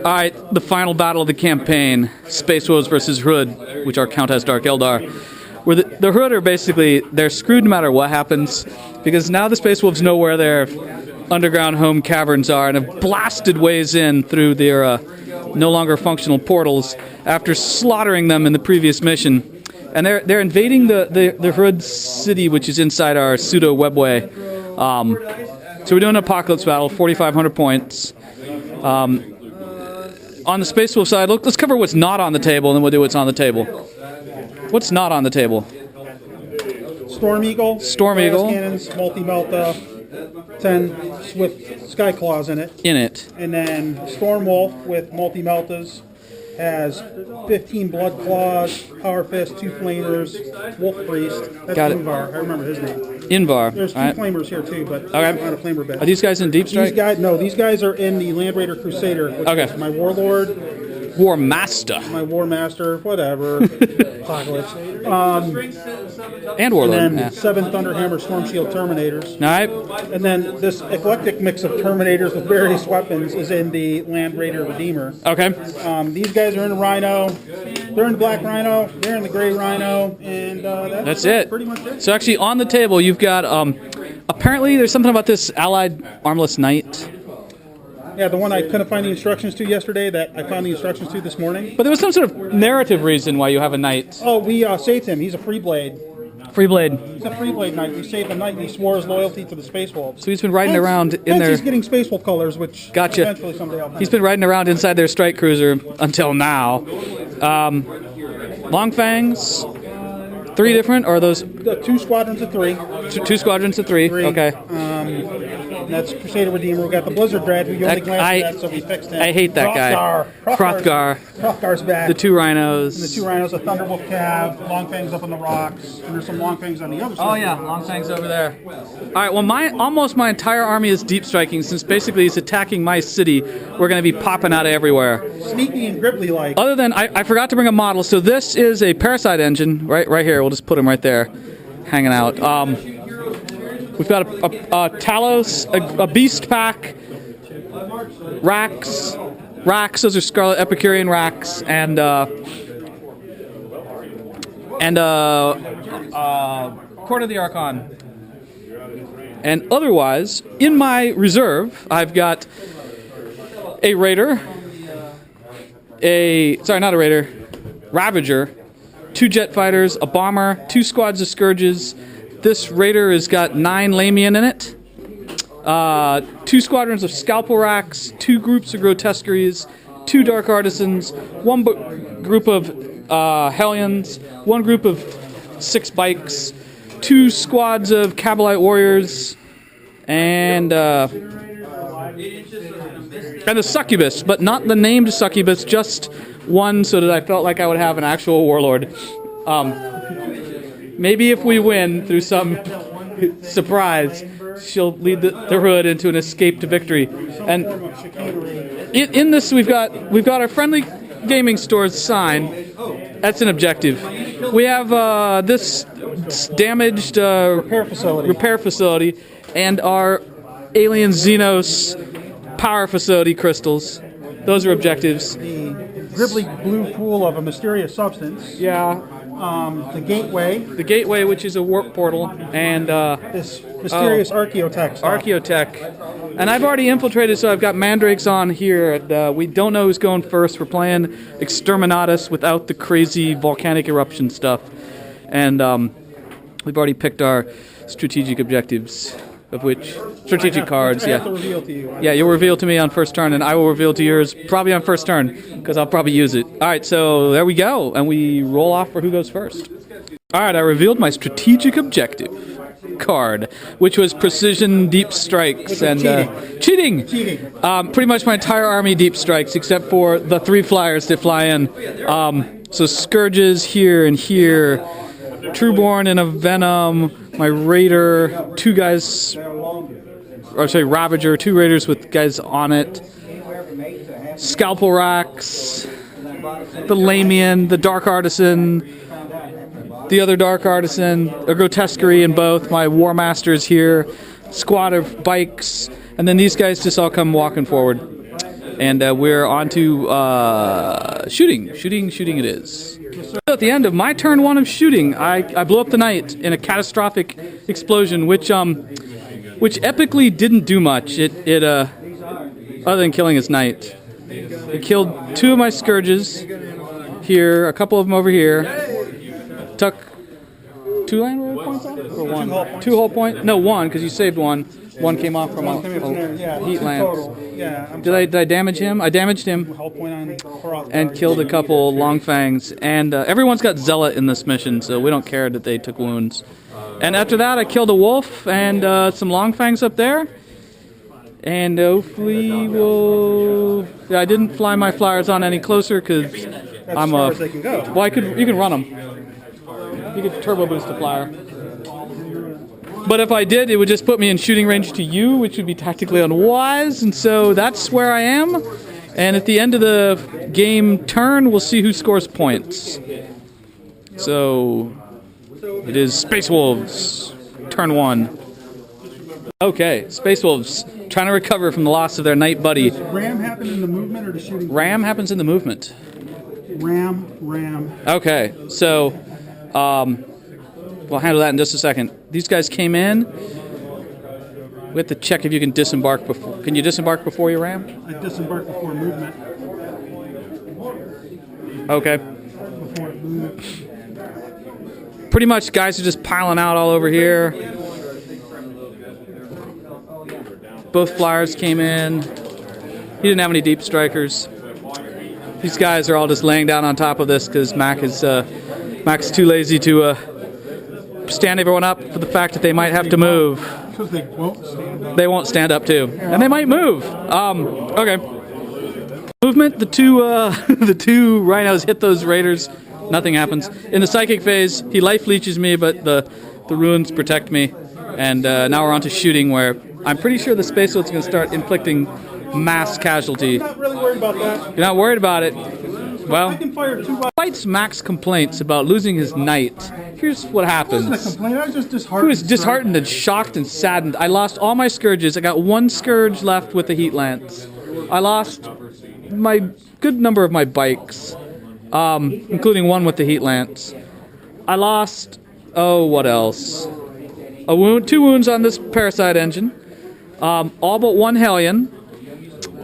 Alright, the final battle of the campaign, Space Wolves versus Hood, which are Count as Dark Eldar. Where the Hood are basically, they're screwed no matter what happens, because now the Space Wolves know where their underground home caverns are and have blasted ways in through their no longer functional portals after slaughtering them in the previous mission. And they're invading the Hood city, which is inside our pseudo webway. So we're doing an apocalypse battle, 4,500 points. On the Space Wolf side, let's cover what's not on the table, and then we'll do what's on the table. What's not on the table? Storm Eagle. Storm Eagle. Cannons, multi-melta, 10 Swift Sky Claws in it. And then Storm Wolf with multi-meltas has 15 Blood Claws, Power Fist, 2 Flamers, Wolf Priest. That's Got it. Invar. I remember his name. Invar. There's 2 Flamers here too, but okay. not a Flamer bed. Are these guys in Deep Strike? These guys are in the Land Raider Crusader, which is my Warlord. War Master. My War Master, whatever. Apocalypse. And Warlord. And then 7 Thunderhammer Storm Shield Terminators. Alright. And then this eclectic mix of Terminators with various weapons is in the Land Raider Redeemer. Okay. These guys are in the Rhino. They're in the Black Rhino. They're in the Gray Rhino. And that's it. Pretty much it. So actually on the table you've got, apparently there's something about this Allied Armless Knight. Yeah, the one I couldn't find the instructions to yesterday that I found the instructions to this morning. But there was some sort of narrative reason why you have a knight. Oh, we saved him. He's a free blade. Free blade. He's a free blade knight. We saved the knight and he swore his loyalty to the Space Wolves. So he's been riding around in their... he's getting Space Wolf colors, which eventually someday I'll He's been riding around inside their strike cruiser until now. Long Fangs, 3 different, or are those... 2 squadrons of 3. 2 squadrons of 3, okay. That's Crusader Redeemer. We got the Blizzard Dread, who you only glanced at, so we fixed him. I hate that guy. Hrothgar's back. The 2 rhinos. And the 2 rhinos, a Thunderwolf Cav, Long Fangs up on the rocks, and there's some Long Fangs on the other side. Oh yeah, Long Fangs over there. Alright, well almost my entire army is deep striking, since basically he's attacking my city. We're going to be popping out of everywhere. Sneaky and Gribbly-like. Other than, I forgot to bring a model, so this is a Parasite engine, right here, we'll just put him right there, hanging out. We've got a Talos, a Beast Pack, Racks, those are Scarlet Epicurean Racks, and Court of the Archon. And otherwise, in my reserve, I've got a Raider, Ravager, 2 jet fighters, a bomber, 2 squads of Scourges. This Raider has got 9 Lamian in it, 2 squadrons of Scalpel Racks, 2 groups of Grotesqueries, 2 Dark Artisans, 1 group of Hellions, 1 group of 6 Bikes, 2 squads of Kabalite Warriors, and the Succubus, but not the named Succubus, just one so that I felt like I would have an actual Warlord. Maybe if we win through some surprise, she'll lead the Hood into an escape to victory. And in this, we've got our friendly gaming store's sign. That's an objective. We have this damaged repair facility, and our alien Xenos power facility crystals. Those are objectives. The Gribbly blue pool of a mysterious substance. Yeah. The Gateway. The Gateway, which is a warp portal, and this mysterious Archaeotech stuff. Archaeotech. And I've already infiltrated, so I've got Mandrakes on here. We don't know who's going first. We're playing Exterminatus without the crazy volcanic eruption stuff. And we've already picked our strategic objectives, of which strategic cards. I have to reveal to you. Yeah, you'll reveal to me on first turn, and I will reveal to yours probably on first turn, because I'll probably use it. All right, so there we go, and we roll off for who goes first. All right, I revealed my strategic objective card, which was precision deep strikes and cheating. Pretty much my entire army deep strikes, except for the 3 flyers that fly in. So Scourges here and here, Trueborn and a Venom, my Raider, 2 guys, or sorry, Ravager, 2 Raiders with guys on it, Scalpel Racks, the Lamian, the Dark Artisan, the other Dark Artisan, a Grotesquerie in both, my War Masters here, squad of Bikes, and then these guys just all come walking forward. And we're on to shooting. Shooting it is. So at the end of my turn 1 of shooting, I blew up the knight in a catastrophic explosion, which epically didn't do much. It other than killing his knight. It killed 2 of my scourges here, a couple of them over here. Took 2 land points off? Or 1? 2 whole points? No, 1, because you saved 1. 1 came off from a heat lance. Yeah, did I damage him? I damaged him and killed a couple long fangs. And everyone's got zealot in this mission, so we don't care that they took wounds. And after that, I killed a wolf and some long fangs up there. And hopefully we'll... Yeah, I didn't fly my flyers on any closer because I'm a... Well, you can run them. You could turbo boost the flyer. But if I did, it would just put me in shooting range to you, which would be tactically unwise. And so that's where I am. And at the end of the game turn, we'll see who scores points. So it is Space Wolves, turn 1. Okay, Space Wolves trying to recover from the loss of their knight buddy. Does ram happen in the movement or the shooting? Ram happens in the movement. Ram. Okay, so we'll handle that in just a second. These guys came in. We have to check if you can disembark before. Can you disembark before you ram? I disembark before movement. Okay. Before it moves. Pretty much guys are just piling out all over here. Both flyers came in. He didn't have any deep strikers. These guys are all just laying down on top of this because Mac is too lazy to stand everyone up for the fact that they might have to move. Because they won't stand up. They won't stand up too, and they might move. Okay. Movement. The two rhinos hit those raiders. Nothing happens. In the psychic phase, he life leeches me, but the runes protect me. And now we're on to shooting, where I'm pretty sure the Space Wolves are going to start inflicting mass casualty. I'm not really worried about that. You're not worried about it? Well, I can fire 2 despite Mac's complaints about losing his knight, here's what happens. It wasn't a complaint. I was just He disheartened. was disheartened and shocked and saddened. I lost all my scourges. I got 1 scourge left with the heat lance. I lost my good number of my bikes, including 1 with the heat lance. I lost, what else? 2 wounds on this parasite engine. All but 1 Hellion.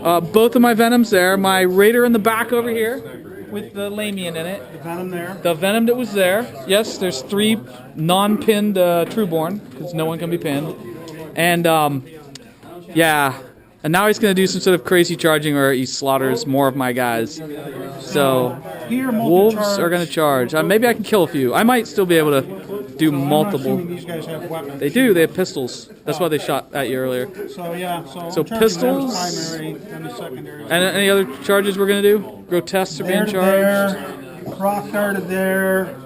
Both of my venoms there. My raider in the back over here with the Lamian in it. The venom there. The venom that was there. Yes, there's 3 non-pinned Trueborn, because no one can be pinned. And, yeah. And now he's going to do some sort of crazy charging where he slaughters more of my guys. So, wolves are going to charge. Maybe I can kill a few. I might still be able to do multiple. These guys have weapons. They do. They have pistols. That's why they shot at you earlier. So, yeah. So pistols. Primary and the secondary. And any other charges we're going to do? Grotesques are being charged. There. Hrothgar to there.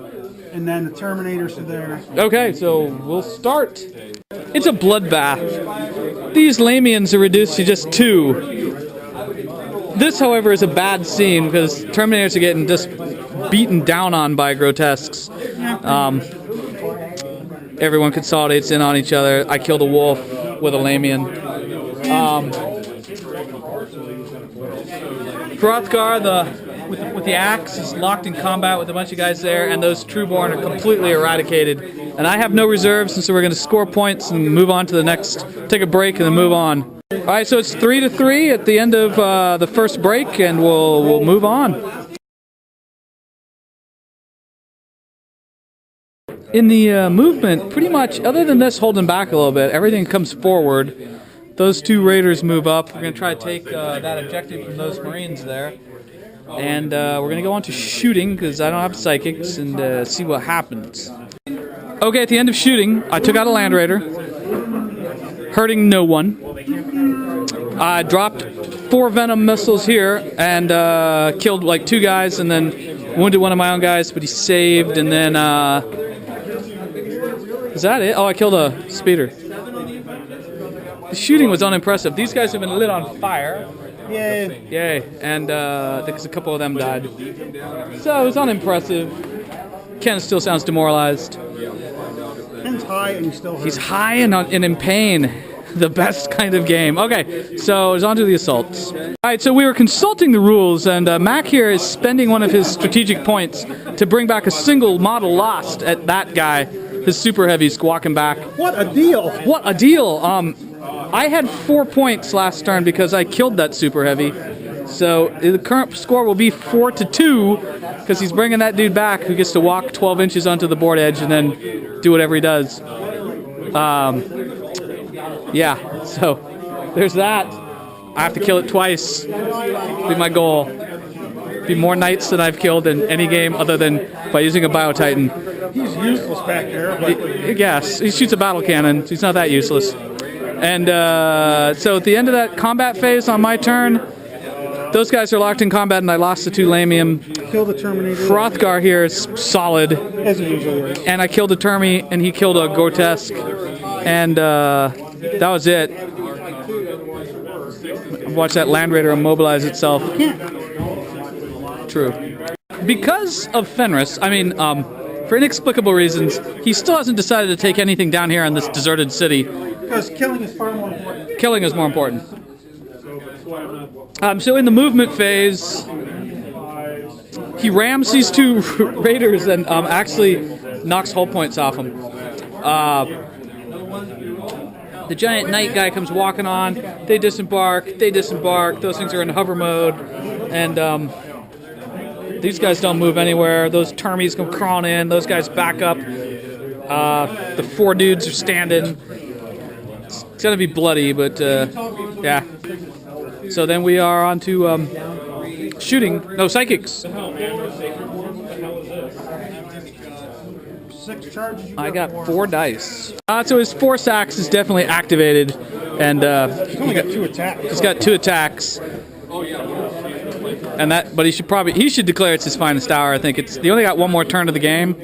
And then the Terminators to there. Okay, so we'll start. It's a bloodbath. These Lamians are reduced to just 2. This, however, is a bad scene because Terminators are getting just beaten down on by Grotesques. Everyone consolidates in on each other. I killed a wolf with a Lamian. Hrothgar, with the axe, is locked in combat with a bunch of guys there, and those Trueborn are completely eradicated. And I have no reserves, and so we're going to score points and move on to the next, take a break and then move on. All right, so it's 3-3 at the end of the first break, and we'll move on. In the movement, pretty much, other than this holding back a little bit, everything comes forward. Those 2 raiders move up. We're going to try to take that objective from those Marines there. And we're going to go on to shooting, because I don't have psychics, and see what happens. Okay, at the end of shooting, I took out a Land Raider, hurting no one. I dropped 4 Venom missiles here, and killed like 2 guys, and then wounded one of my own guys, but he saved, and then... is that it? Oh, I killed a speeder. The shooting was unimpressive. These guys have been lit on fire. Yay. Yay. And because a couple of them died. So it was unimpressive. Ken still sounds demoralized. Ken's high and he's still hurt. He's high and in pain. The best kind of game. Okay, so it's on to the assaults. Alright, so we were consulting the rules, and Mac here is spending one of his strategic points to bring back a single model lost at that guy. His super heavy squawking back. What a deal! What a deal! I had 4 points last turn because I killed that super heavy. So the current score will be 4-2 because he's bringing that dude back who gets to walk 12 inches onto the board edge and then do whatever he does. Yeah, so there's that. I have to kill it twice. Be my goal. Be more knights than I've killed in any game other than by using a Biotitan. He's useless back there. But Yes, he shoots a battle cannon, so he's not that useless. And so at the end of that combat phase on my turn, those guys are locked in combat, and I lost the 2 Lamium. Kill the Terminator. Hrothgar here is solid. As he usually is. And I killed a Termi, and he killed a Grotesque. And that was it. Watch that Land Raider immobilize itself. True. Because of Fenris, I mean, for inexplicable reasons, he still hasn't decided to take anything down here in this deserted city. Because killing is far more important. Killing is more important. So in the movement phase, he rams these 2 raiders and actually knocks hull points off them. The giant knight guy comes walking on. They disembark. Those things are in hover mode, and these guys don't move anywhere. Those termies come crawling in. Those guys back up. The 4 dudes are standing. It's gonna be bloody, but yeah. So then we are on to shooting. No, psychics. 6 charges. I got 4 dice. So his Force Axe is definitely activated, and He's only got 2 attacks. he's got 2 attacks. And that, but he should declare it's his finest hour. I think he only got 1 more turn of the game.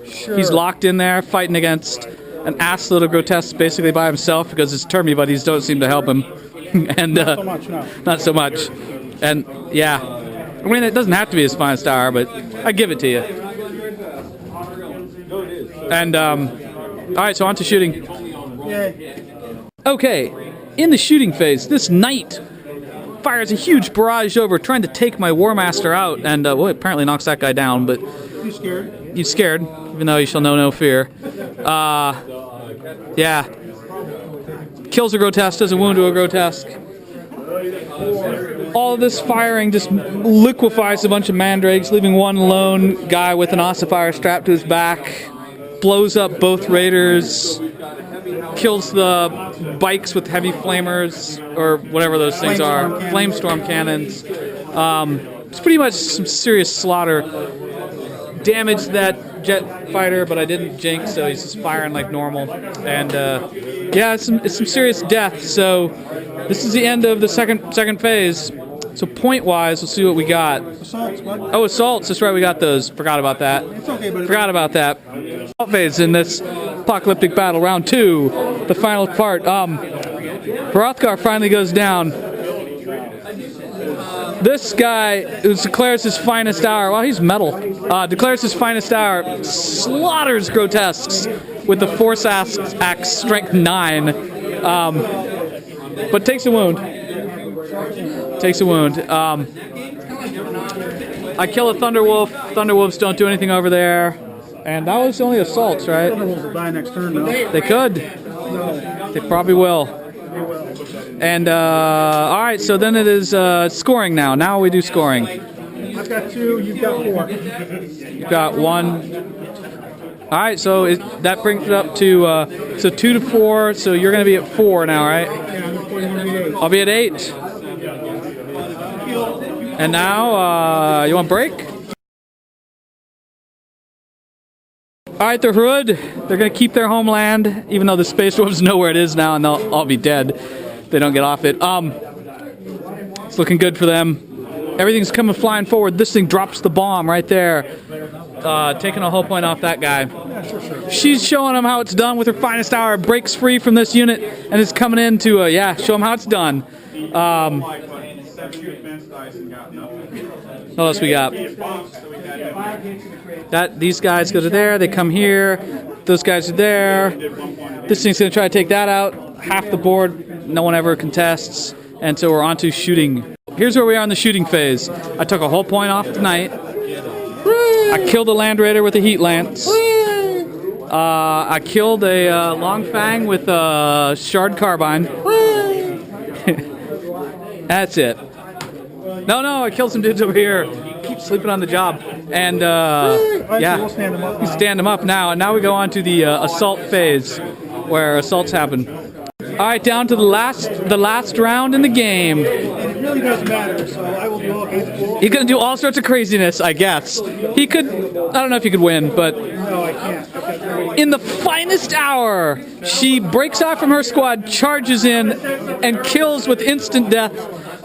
Sure. He's locked in there, fighting against an ass load of Grotesques basically by himself because his Termy buddies don't seem to help him. And Not so much, no. not so much. And yeah, I mean it doesn't have to be his finest hour, but I give it to you. And all right, so on to shooting. Yay. Okay, in the shooting phase, this knight fires a huge barrage over, trying to take my War Master out, and well, it apparently knocks that guy down. But You scared? he's scared, even though he shall know no fear. Yeah. Kills a Grotesque, does a wound to a Grotesque. All of this firing just liquefies a bunch of mandrakes, leaving one lone guy with an ossifier strapped to his back. Blows up both raiders. Kills the bikes with heavy flamers, or whatever those things are. Flamestorm cannons. It's pretty much some serious slaughter. Damaged that jet fighter, but I didn't jinx, so he's just firing like normal. And yeah, it's some serious death. So this is the end of the second phase. So point-wise, we'll see what we got. Assaults, bud. Oh, assaults. That's right, we got those. Forgot about that. It's okay, but Forgot about that. Assault phase in this apocalyptic battle, round 2, the final part. Hrothgar finally goes down. This guy who declares his finest hour, well, he's metal, declares his finest hour, slaughters Grotesques with the Force Axe strength 9, but takes a wound. Takes a wound. I kill a Thunderwolf. Thunderwolves don't do anything over there. And that was only assaults, right? Thunderwolves will die next turn, though. They could. They probably will. And, alright, so then it is scoring now. Now we do scoring. I've got 2, you've got 4. You've got 1. Alright, so that brings it up to, so 2 to 4, so you're going to be at 4 now, right? Yeah, I'm going to be I'll be at 8. And now, you want a break? Alright, the Hrud, they're going to keep their homeland, even though the Space Dwarves know where it is now, and they'll all be dead if they don't get off it. It's looking good for them. Everything's coming flying forward. This thing drops the bomb right there, taking a whole point off that guy. She's showing them how it's done with her finest hour, breaks free from this unit, and is coming in to, yeah, show them how it's done. What else we got? These guys go to there, they come here. Those guys are there. This thing's going to try to take that out. Half the board, no one ever contests. And so we're on to shooting. Here's where we are in the shooting phase. I took a whole point off tonight. I killed a Land Raider with a Heat Lance. I killed a Long Fang with a Shard Carbine. That's it. No, I killed some dudes over here. Keep sleeping on the job. And, yeah, you stand them up now. And now we go on to the assault phase, where assaults happen. All right, down to the last round in the game. It really doesn't matter, so I will do all kinds of bull. He's going to do all sorts of craziness, I guess. He could, I don't know if he could win, but... No, I can't. In the finest hour, she breaks off from her squad, charges in, and kills with instant death,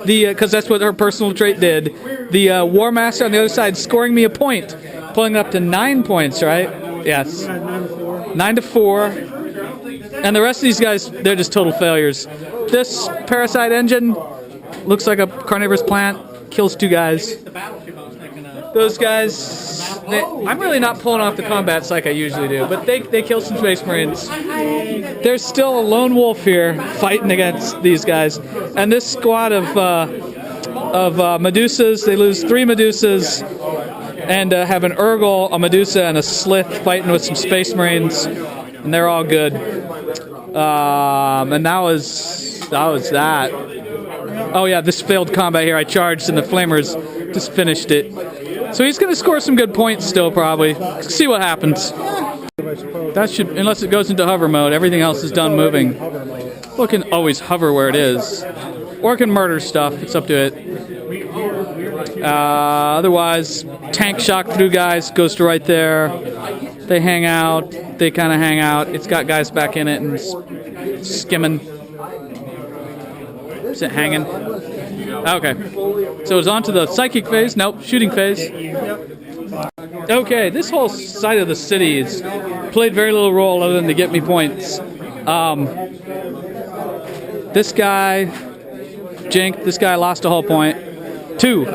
because that's what her personal trait did, the War Master on the other side, scoring me a point, pulling up to 9 points, right? Yes. 9 to 4. And the rest of these guys, they're just total failures. This Parasite Engine looks like a carnivorous plant, kills 2 guys. Those guys, I'm really not pulling off the combats like I usually do, but they kill some Space Marines. There's still a lone wolf here fighting against these guys. And this squad of Medusas, they lose 3 Medusas and have an Urgle, a Medusa, and a Slith fighting with some Space Marines. And they're all good. And that was that. Oh yeah, this failed combat here. I charged and the Flamers just finished it. So he's going to score some good points still, probably. See what happens. That should, unless it goes into hover mode, everything else is done moving. Well, it can always hover where it is. Or it can murder stuff. It's up to it. Otherwise, tank shock through guys goes to right there. They hang out. They kind of hang out. It's got guys back in it and skimming. Is it hanging? Okay. So it's on to the psychic phase. Nope, shooting phase. Okay, this whole side of the city has played very little role other than to get me points. This guy, Jink, this guy lost a whole point. 2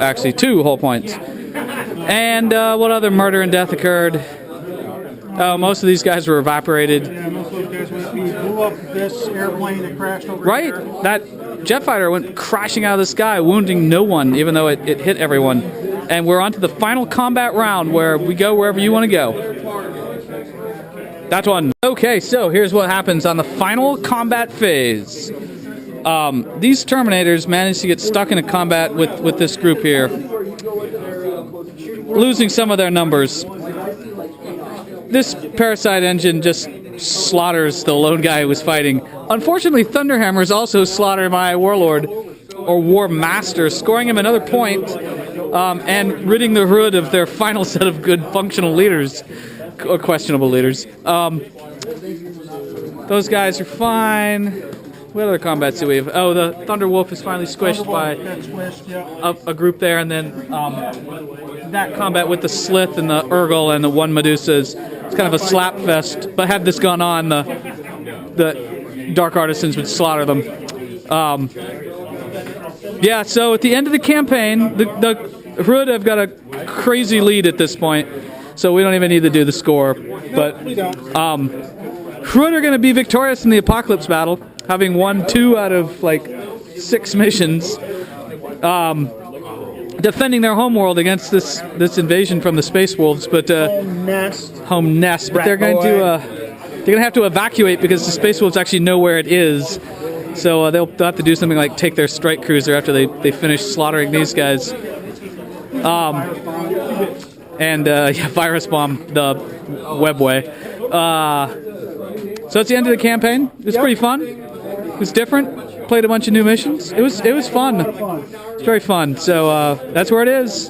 whole points. And what other murder and death occurred? Oh, most of these guys were evaporated. Yeah, most of those guys, we blew up this airplane that crashed over right, here. That jet fighter went crashing out of the sky, wounding no one, even though it hit everyone. And we're on to the final combat round, where we go wherever you want to go. That's one. Okay, so here's what happens on the final combat phase. These Terminators managed to get stuck in a combat with this group here, losing some of their numbers. This Parasite Engine just slaughters the lone guy who was fighting. Unfortunately, Thunderhammers also slaughter my Warlord, or War Master, scoring him another point, and ridding the hood of their final set of good functional leaders, or questionable leaders. Those guys are fine. What other combats do we have? Oh, the Thunder Wolf is finally squished by a group there, and then that combat with the Slith and the Urgle and the 1 Medusa is kind of a slap fest. But had this gone on, the Dark Artisans would slaughter them. Yeah, so at the end of the campaign, the Hood have got a crazy lead at this point, so we don't even need to do the score. But Hood are going to be victorious in the Apocalypse battle, having won 2 out of like 6 missions, defending their homeworld against this invasion from the Space Wolves. But home nest. But they're going to have to evacuate because the Space Wolves actually know where it is. So they'll have to do something like take their strike cruiser after they finish slaughtering these guys. Virus bomb the webway. So that's the end of the campaign. It was pretty fun. It was different. Played a bunch of new missions. It was fun. It's very fun. So that's where it is.